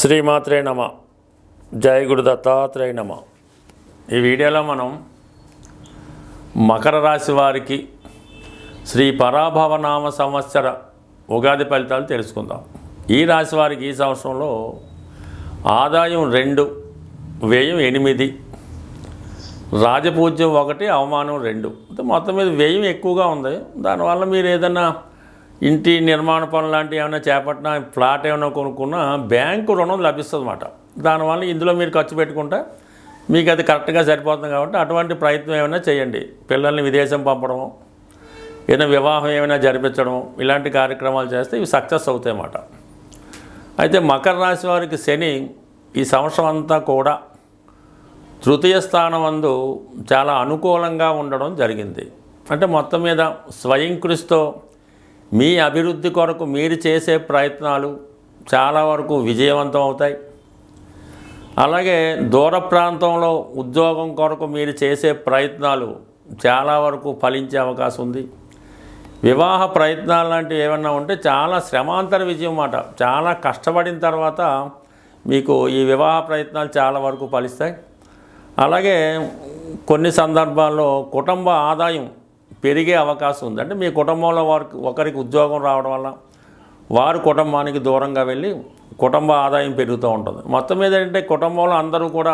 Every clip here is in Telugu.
శ్రీమాత్రే నమ. జయ గురు దత్తాత్రేయ నమ. ఈ వీడియోలో మనం మకర రాశి వారికి శ్రీ పరాభవనామ సంవత్సర ఉగాది ఫలితాలు తెలుసుకుందాం. ఈ రాశి వారికి ఈ సంవత్సరంలో ఆదాయం 2, వ్యయం 8, రాజపూజ్యం 1, అవమానం 2. మొత్తం మీద వ్యయం ఎక్కువగా ఉంది. దానివల్ల మీరు ఏదైనా ఇంటి నిర్మాణ పనులు లాంటివి ఏమైనా చేపట్టినా, ఫ్లాట్ ఏమైనా కొనుక్కున్నా బ్యాంకు రుణం లభిస్తుంది అన్నమాట. దానివల్ల ఇందులో మీరు ఖర్చు పెట్టుకుంటే మీకు అది కరెక్ట్గా సరిపోతుంది. కాబట్టి అటువంటి ప్రయత్నం ఏమైనా చేయండి. పిల్లల్ని విదేశం పంపడం, ఏదైనా వివాహం ఏమైనా జరిపించడం, ఇలాంటి కార్యక్రమాలు చేస్తే ఇవి సక్సెస్ అవుతాయి అన్నమాట. అయితే మకర రాశి వారికి శని ఈ సంవత్సరం అంతా కూడా తృతీయ స్థానం నందు చాలా అనుకూలంగా ఉండడం జరిగింది. అంటే మొత్తం మీద స్వయం కృషితో మీ అభివృద్ధి కొరకు మీరు చేసే ప్రయత్నాలు చాలా వరకు విజయవంతం అవుతాయి. అలాగే దూర ప్రాంతంలో ఉద్యోగం కొరకు మీరు చేసే ప్రయత్నాలు చాలా వరకు ఫలించే అవకాశం ఉంది. వివాహ ప్రయత్నాలు లాంటివి ఏమన్నా ఉంటే చాలా శ్రమాంతర విజయం అన్నమాట. చాలా కష్టపడిన తర్వాత మీకు ఈ వివాహ ప్రయత్నాలు చాలా వరకు ఫలిస్తాయి. అలాగే కొన్ని సందర్భాల్లో కుటుంబ ఆదాయం పెరిగే అవకాశం ఉంది. అంటే మీ కుటుంబంలో ఒకరికి ఉద్యోగం రావడం వల్ల వారు కుటుంబానికి దూరంగా వెళ్ళి కుటుంబ ఆదాయం పెరుగుతూ ఉంటుంది. మొత్తం మీద ఏంటంటే కుటుంబంలో అందరూ కూడా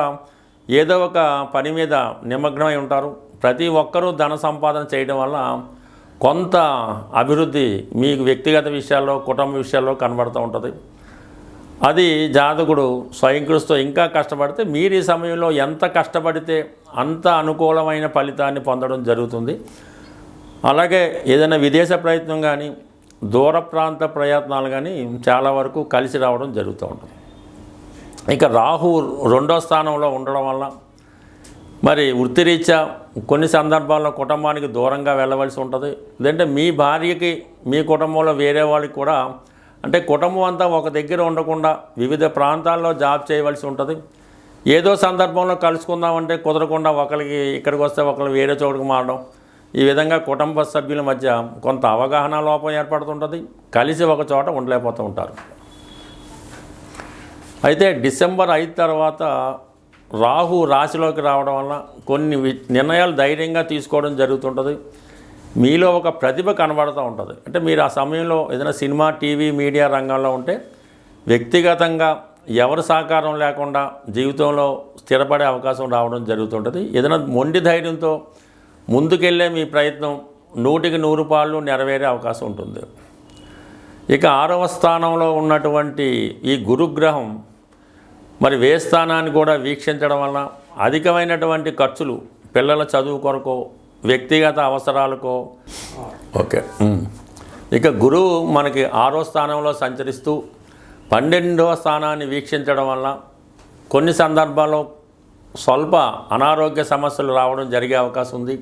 ఏదో ఒక పని మీద నిమగ్నమై ఉంటారు. ప్రతి ఒక్కరూ ధన సంపాదన చేయడం వల్ల కొంత అభివృద్ధి మీకు వ్యక్తిగత విషయాల్లో, కుటుంబ విషయాల్లో కనబడుతూ ఉంటుంది. అది జాతకుడు స్వయం కృషితో ఇంకా కష్టపడితే మీరు ఈ సమయంలో ఎంత కష్టపడితే అంత అనుకూలమైన ఫలితాన్ని పొందడం జరుగుతుంది. అలాగే ఏదైనా విదేశ ప్రయత్నం కానీ, దూర ప్రాంత ప్రయత్నాలు కానీ చాలా వరకు కలిసి రావడం జరుగుతూ ఉంటుంది. ఇక రాహు 2వ స్థానంలో ఉండడం వల్ల మరి వృత్తిరీత్యా కొన్ని సందర్భాల్లో కుటుంబానికి దూరంగా వెళ్ళవలసి ఉంటుంది. లేదంటే మీ భార్యకి మీ కుటుంబంలో వేరే వాళ్ళకి కూడా, అంటే కుటుంబం అంతా ఒక దగ్గర ఉండకుండా వివిధ ప్రాంతాల్లో జాబ్ చేయవలసి ఉంటుంది. ఏదో సందర్భంలో కలుసుకుందామంటే కుదరకుండా ఒకరికి ఇక్కడికి వస్తే ఒకరు వేరే చోటుకు మారడం, ఈ విధంగా కుటుంబ సభ్యుల మధ్య కొంత అవగాహన లోపం ఏర్పడుతుంటుంది. కలిసి ఒక చోట ఉండలేకపోతూ ఉంటారు. అయితే డిసెంబర్ 5 తర్వాత రాహు రాశిలోకి రావడం వల్ల కొన్ని నిర్ణయాలు ధైర్యంగా తీసుకోవడం జరుగుతుంటుంది. మీలో ఒక ప్రతిభ కనబడుతూ ఉంటుంది. అంటే మీరు ఆ సమయంలో ఏదైనా సినిమా, టీవీ, మీడియా రంగంలో ఉంటే వ్యక్తిగతంగా ఎవరి సహకారం లేకుండా జీవితంలో స్థిరపడే అవకాశం రావడం జరుగుతుంటుంది. ఏదైనా మొండి ధైర్యంతో ముందుకెళ్ళే మీ ప్రయత్నం 100కి 100 పాళ్ళు నెరవేరే అవకాశం ఉంటుంది. ఇక 6వ స్థానంలో ఉన్నటువంటి ఈ గురుగ్రహం మరి వ్యయ స్థానాన్ని కూడా వీక్షించడం వల్ల అధికమైనటువంటి ఖర్చులు పిల్లల చదువు కొరకు, వ్యక్తిగత అవసరాలకో. ఓకే. ఇక గురువు మనకి 6వ స్థానంలో సంచరిస్తూ 12వ స్థానాన్ని వీక్షించడం వల్ల కొన్ని సందర్భాల్లో స్వల్ప అనారోగ్య సమస్యలు రావడం జరిగే అవకాశం ఉంది.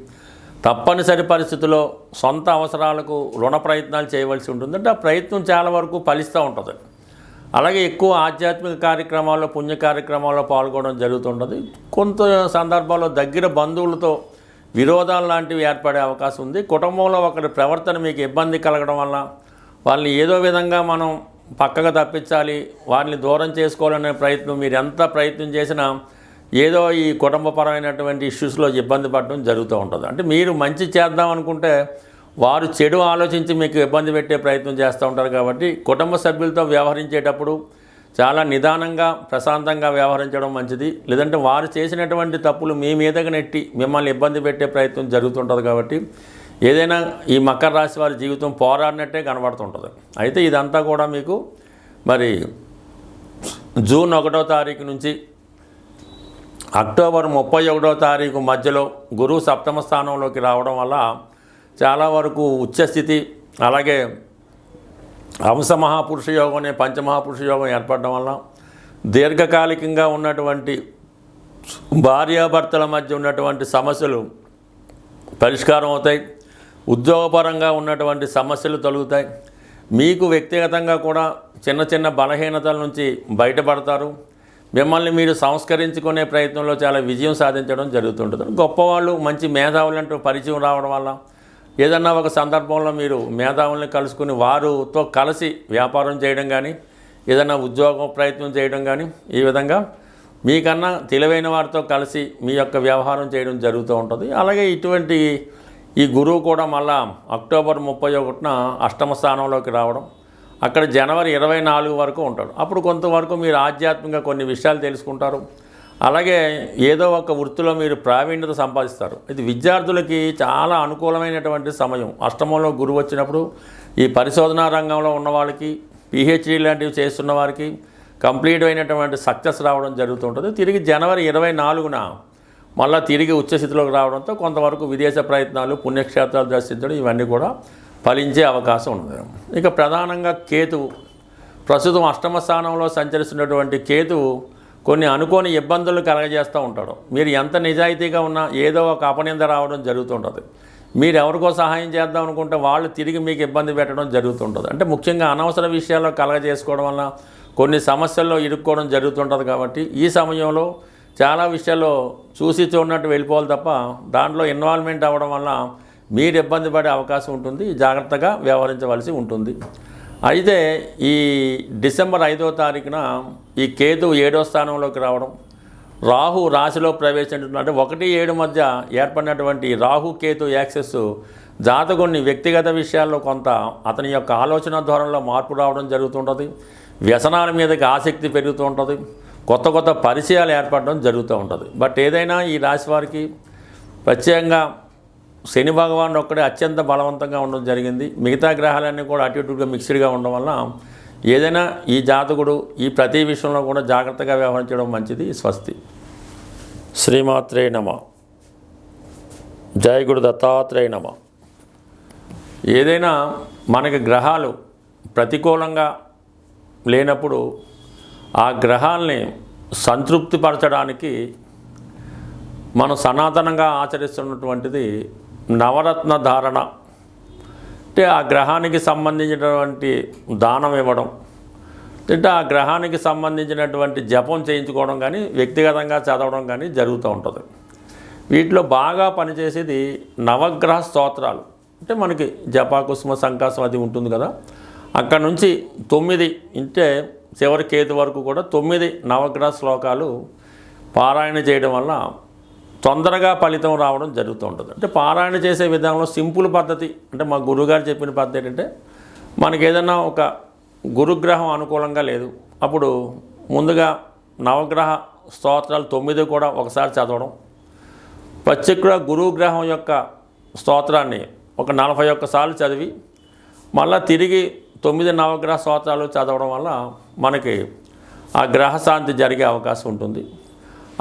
తప్పనిసరి పరిస్థితుల్లో సొంత అవసరాలకు రుణ ప్రయత్నాలు చేయవలసి ఉంటుంది. అంటే ఆ ప్రయత్నం చాలా వరకు ఫలిస్తూ ఉంటుంది. అలాగే ఎక్కువ ఆధ్యాత్మిక కార్యక్రమాల్లో, పుణ్య కార్యక్రమాల్లో పాల్గొనడం జరుగుతుంటుంది. కొంత సందర్భాల్లో దగ్గర బంధువులతో విరోధాలు లాంటివి ఏర్పడే అవకాశం ఉంది. కుటుంబంలో ఒకరి ప్రవర్తన మీకు ఇబ్బంది కలగడం వల్ల వాళ్ళని ఏదో విధంగా మనం పక్కగా తప్పించాలి, వారిని దూరం చేసుకోవాలనే ప్రయత్నం మీరు ఎంత ప్రయత్నం చేసినా ఏదో ఈ కుటుంబపరమైనటువంటి ఇష్యూస్లో ఇబ్బంది పడడం జరుగుతూ ఉంటుంది. అంటే మీరు మంచి చేద్దాం అనుకుంటే వారు చెడు ఆలోచించి మీకు ఇబ్బంది పెట్టే ప్రయత్నం చేస్తూ ఉంటారు. కాబట్టి కుటుంబ సభ్యులతో వ్యవహరించేటప్పుడు చాలా నిదానంగా, ప్రశాంతంగా వ్యవహరించడం మంచిది. లేదంటే వారు చేసినటువంటి తప్పులు మీ మీదకి నెట్టి మిమ్మల్ని ఇబ్బంది పెట్టే ప్రయత్నం జరుగుతుంటుంది. కాబట్టి ఏదైనా ఈ మకర రాశి వారి జీవితం పోరాడినట్టే కనబడుతుంటుంది. అయితే ఇదంతా కూడా మీకు మరి జూన్ 1వ తారీఖు నుంచి అక్టోబర్ 31వ తారీఖు మధ్యలో గురువు 7వ స్థానంలోకి రావడం వల్ల చాలా వరకు ఉచ్చస్థితి, అలాగే హంసమహాపురుష యోగం అనే పంచమహాపురుష యోగం ఏర్పడడం వల్ల దీర్ఘకాలికంగా ఉన్నటువంటి భార్యాభర్తల మధ్య ఉన్నటువంటి సమస్యలు పరిష్కారం అవుతాయి. ఉద్యోగపరంగా ఉన్నటువంటి సమస్యలు తొలగుతాయి. మీకు వ్యక్తిగతంగా కూడా చిన్న చిన్న బలహీనతల నుంచి బయటపడతారు. మిమ్మల్ని మీరు సంస్కరించుకునే ప్రయత్నంలో చాలా విజయం సాధించడం జరుగుతుంటుంది. గొప్పవాళ్ళు, మంచి మేధావులంటూ పరిచయం రావడం వల్ల ఏదన్నా ఒక సందర్భంలో మీరు మేధావుల్ని కలుసుకుని వారితో కలిసి వ్యాపారం చేయడం కానీ, ఏదైనా ఉద్యోగం ప్రయత్నం చేయడం కానీ ఈ విధంగా మీకన్నా తెలివైన వారితో కలిసి మీ యొక్క వ్యవహారం చేయడం జరుగుతూ ఉంటుంది. అలాగే ఇటువంటి ఈ గురువు కూడా మళ్ళా అక్టోబర్ 31న అష్టమ స్థానంలోకి రావడం, అక్కడ జనవరి 24 వరకు ఉంటాడు. అప్పుడు కొంతవరకు మీరు ఆధ్యాత్మికంగా కొన్ని విషయాలు తెలుసుకుంటారు. అలాగే ఏదో ఒక వృత్తిలో మీరు ప్రావీణ్యత సంపాదిస్తారు. ఇది విద్యార్థులకి చాలా అనుకూలమైనటువంటి సమయం. అష్టమంలో గురువు వచ్చినప్పుడు ఈ పరిశోధనా రంగంలో ఉన్న వాళ్ళకి, పిహెచ్డీ లాంటివి చేస్తున్న వారికి కంప్లీట్ అయినటువంటి సక్సెస్ రావడం జరుగుతుంటుంది. తిరిగి జనవరి 24న మళ్ళీ తిరిగి ఉచ్చస్థితిలోకి రావడంతో కొంతవరకు విదేశ ప్రయత్నాలు, పుణ్యక్షేత్రాలు దర్శించడం ఇవన్నీ కూడా ఫలించే అవకాశం ఉంది. ఇక ప్రధానంగా కేతువు ప్రస్తుతం అష్టమ స్థానంలో సంచరిస్తున్నటువంటి కేతువు కొన్ని అనుకోని ఇబ్బందులు కలగజేస్తూ ఉంటాడు. మీరు ఎంత నిజాయితీగా ఉన్నా ఏదో ఒక అపనింద రావడం జరుగుతుంటుంది. మీరు ఎవరికో సహాయం చేద్దాం అనుకుంటే వాళ్ళు తిరిగి మీకు ఇబ్బంది పెట్టడం జరుగుతుంటుంది. అంటే ముఖ్యంగా అనవసర విషయాల్లో కలగజేసుకోవడం వల్ల కొన్ని సమస్యల్లో ఇరుక్కోవడం జరుగుతుంటుంది. కాబట్టి ఈ సమయంలో చాలా విషయాల్లో చూసి చూడనట్టు వెళ్ళిపోవాలి తప్ప దాంట్లో ఇన్వాల్వ్మెంట్ అవ్వడం వల్ల మీరు ఇబ్బంది పడే అవకాశం ఉంటుంది. జాగ్రత్తగా వ్యవహరించవలసి ఉంటుంది. అయితే ఈ డిసెంబర్ 5వ తారీఖున ఈ కేతు 7వ స్థానంలోకి రావడం, రాహు రాశిలో ప్రవేశించడం, అంటే 1-7 మధ్య ఏర్పడినటువంటి రాహు కేతు యాక్సెస్ జాతకుని వ్యక్తిగత విషయాల్లో కొంత అతని యొక్క ఆలోచన ధోరణిలో మార్పు రావడం జరుగుతుంటుంది. వ్యసనాల మీదకి ఆసక్తి పెరుగుతూ ఉంటుంది. కొత్త కొత్త పరిచయాలు ఏర్పడడం జరుగుతూ ఉంటుంది. బట్ ఏదైనా ఈ రాశి వారికి ప్రత్యేకంగా శని భగవాన్ ఒక్కడే అత్యంత బలవంతంగా ఉండడం జరిగింది. మిగతా గ్రహాలన్నీ కూడా అటు ఇటుగా మిక్స్డ్గా ఉండడం వల్ల ఏదైనా ఈ జాతకుడు ఈ ప్రతి విషయంలో కూడా జాగ్రత్తగా వ్యవహరించడం మంచిది. స్వస్తి. శ్రీమాత్రే నమః. జై గురు దత్తాత్రేయ నమః. ఏదైనా మనకి గ్రహాలు ప్రతికూలంగా లేనప్పుడు ఆ గ్రహాల్ని సంతృప్తిపరచడానికి మనం సనాతనంగా ఆచరిస్తున్నటువంటిది నవరత్న ధారణ. అంటే ఆ గ్రహానికి సంబంధించినటువంటి దానం ఇవ్వడం, అంటే ఆ గ్రహానికి సంబంధించినటువంటి జపం చేయించుకోవడం కానీ వ్యక్తిగతంగా చదవడం కానీ జరుగుతూ ఉంటుంది. వీటిలో బాగా పనిచేసేది నవగ్రహ స్తోత్రాలు. అంటే మనకి జపాకుసుమ సంకాసం అది ఉంటుంది కదా, అక్కడ నుంచి 9 అంటే చివరి కేతు వరకు కూడా 9 నవగ్రహ శ్లోకాలు పారాయణ చేయడం వల్ల తొందరగా ఫలితం రావడం జరుగుతూ ఉంటుంది. అంటే పారాయణ చేసే విధానంలో సింపుల్ పద్ధతి, అంటే మా గురువుగారు చెప్పిన పద్ధతి ఏంటంటే, మనకి ఏదైనా ఒక గురుగ్రహం అనుకూలంగా లేదు, అప్పుడు ముందుగా నవగ్రహ స్తోత్రాలు 9 కూడా ఒకసారి చదవడం, ప్రత్యేక గురుగ్రహం యొక్క స్తోత్రాన్ని ఒక 41 సార్లు చదివి మళ్ళీ తిరిగి 9 నవగ్రహ స్తోత్రాలు చదవడం వల్ల మనకి ఆ గ్రహశాంతి జరిగే అవకాశం ఉంటుంది.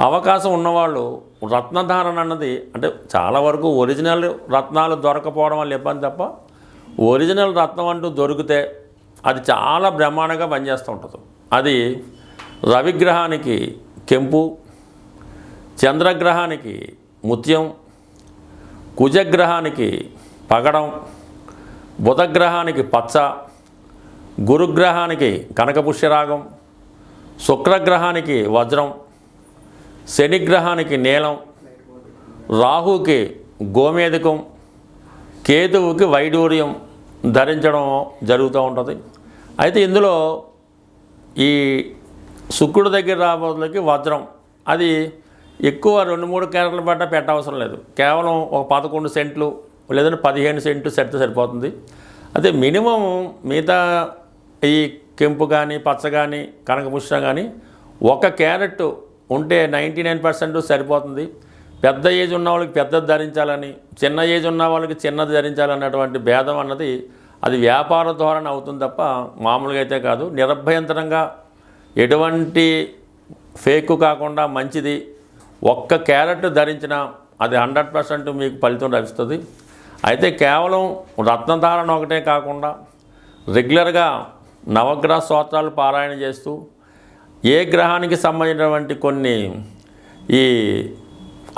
అవకాశం ఉన్నవాళ్ళు రత్నధారణ అన్నది, అంటే చాలా వరకు ఒరిజినల్ రత్నాలు దొరకపోవడం వల్ల ఇబ్బంది తప్ప ఒరిజినల్ రత్నం అంటూ దొరికితే అది చాలా బ్రహ్మాండంగా పనిచేస్తూ ఉంటుంది. అది రవిగ్రహానికి కెంపు, చంద్రగ్రహానికి ముత్యం, కుజగ్రహానికి పగడం, బుధగ్రహానికి పచ్చ, గురుగ్రహానికి కనకపుష్యరాగం, శుక్రగ్రహానికి వజ్రం, శనిగ్రహానికి నీలం, రాహుకి గోమేధికం, కేతువుకి వైడూర్యం ధరించడం జరుగుతూ ఉంటుంది. అయితే ఇందులో ఈ శుక్రుడి దగ్గర రాబోతులకి వజ్రం, అది ఎక్కువ 2-3 క్యారెట్ల పడ్డ పెట్టవసరం లేదు. కేవలం ఒక 11 సెంట్లు లేదంటే 15 సెంట్లు సెట్ సరిపోతుంది. అయితే మినిమం మిగతా ఈ కెంపు కానీ పచ్చ కానీ కనకపుష్యం కానీ 1 క్యారెట్ ఉంటే 99% సరిపోతుంది. పెద్ద ఏజ్ ఉన్న వాళ్ళకి పెద్దది ధరించాలని, చిన్న ఏజ్ ఉన్న వాళ్ళకి చిన్నది ధరించాలన్నటువంటి భేదం అన్నది అది వ్యాపార ధోరణ అవుతుంది తప్ప మామూలుగా అయితే కాదు. నిరభ్యంతరంగా ఎటువంటి ఫేక్ కాకుండా మంచిది 1 క్యారెట్ ధరించినా అది 100% మీకు ఫలితం లభిస్తుంది. అయితే కేవలం రత్నధారణ ఒకటే కాకుండా రెగ్యులర్గా నవగ్రహ స్తోత్రాలు పారాయణ చేస్తూ ఏ గ్రహానికి సంబంధించినటువంటి కొన్ని ఈ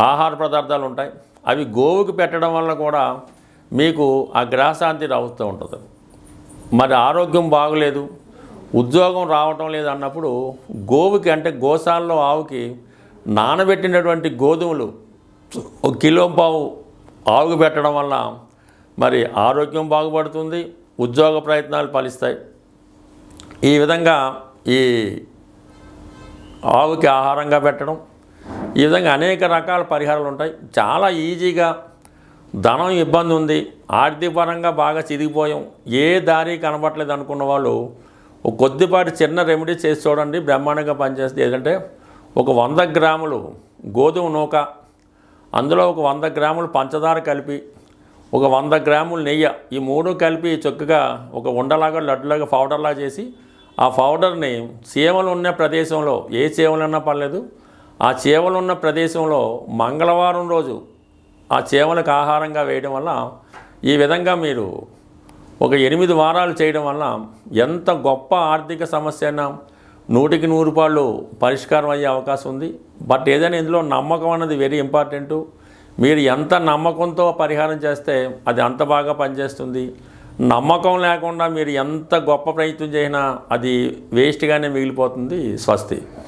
ఆహార పదార్థాలు ఉంటాయి, అవి గోవుకి పెట్టడం వల్ల కూడా మీకు ఆ గ్రహశాంతి రావుతూ ఉంటుంది. మరి ఆరోగ్యం బాగలేదు, ఉద్యోగం రావటం లేదు అన్నప్పుడు గోవుకి, అంటే గోశాలలో ఆవుకి నానబెట్టినటువంటి గోధుమలు 1 కిలో పావు ఆవుకు పెట్టడం వల్ల మరి ఆరోగ్యం బాగుపడుతుంది, ఉద్యోగ ప్రయత్నాలు ఫలిస్తాయి. ఈ విధంగా ఈ ఆవుకి ఆహారంగా పెట్టడం, ఈ విధంగా అనేక రకాల పరిహారాలు ఉంటాయి. చాలా ఈజీగా ధనం ఇబ్బంది ఉంది, ఆర్థిక పరంగా బాగా చిరిగిపోయాం, ఏ దారి కనబట్టలేదు అనుకున్న వాళ్ళు ఒక కొద్దిపాటి చిన్న రెమెడీ చేసి చూడండి, బ్రహ్మాండంగా పనిచేస్తుంది. ఏంటంటే ఒక 100 గ్రాములు గోధుమ నూక, అందులో ఒక 100 గ్రాములు పంచదార కలిపి, ఒక 100 గ్రాములు నెయ్యి, ఈ 3 కలిపి చక్కగా ఒక ఉండలాగా లడ్డులాగా పౌడర్లా చేసి, ఆ పౌడర్ని చీమలు ఉన్న ప్రదేశంలో, ఏ చీమలు ఉన్నా పర్లేదు, ఆ చీమలు ఉన్న ప్రదేశంలో మంగళవారం రోజు ఆ చీమలకు ఆహారంగా వేయడం వల్ల, ఈ విధంగా మీరు ఒక 8 వారాలు చేయడం వల్ల ఎంత గొప్ప ఆర్థిక సమస్య అయినా 100కి 100 పాళ్ళు పరిష్కారం అయ్యే అవకాశం ఉంది. బట్ ఏదైనా ఇందులో నమ్మకం అన్నది వెరీ ఇంపార్టెంటు. మీరు ఎంత నమ్మకంతో పరిహారం చేస్తే అది అంత బాగా పనిచేస్తుంది. నమ్మకం లేకుండా మీరు ఎంత గొప్ప ప్రయత్నం చేసినా అది వేస్ట్గానే మిగిలిపోతుంది. స్వస్తి.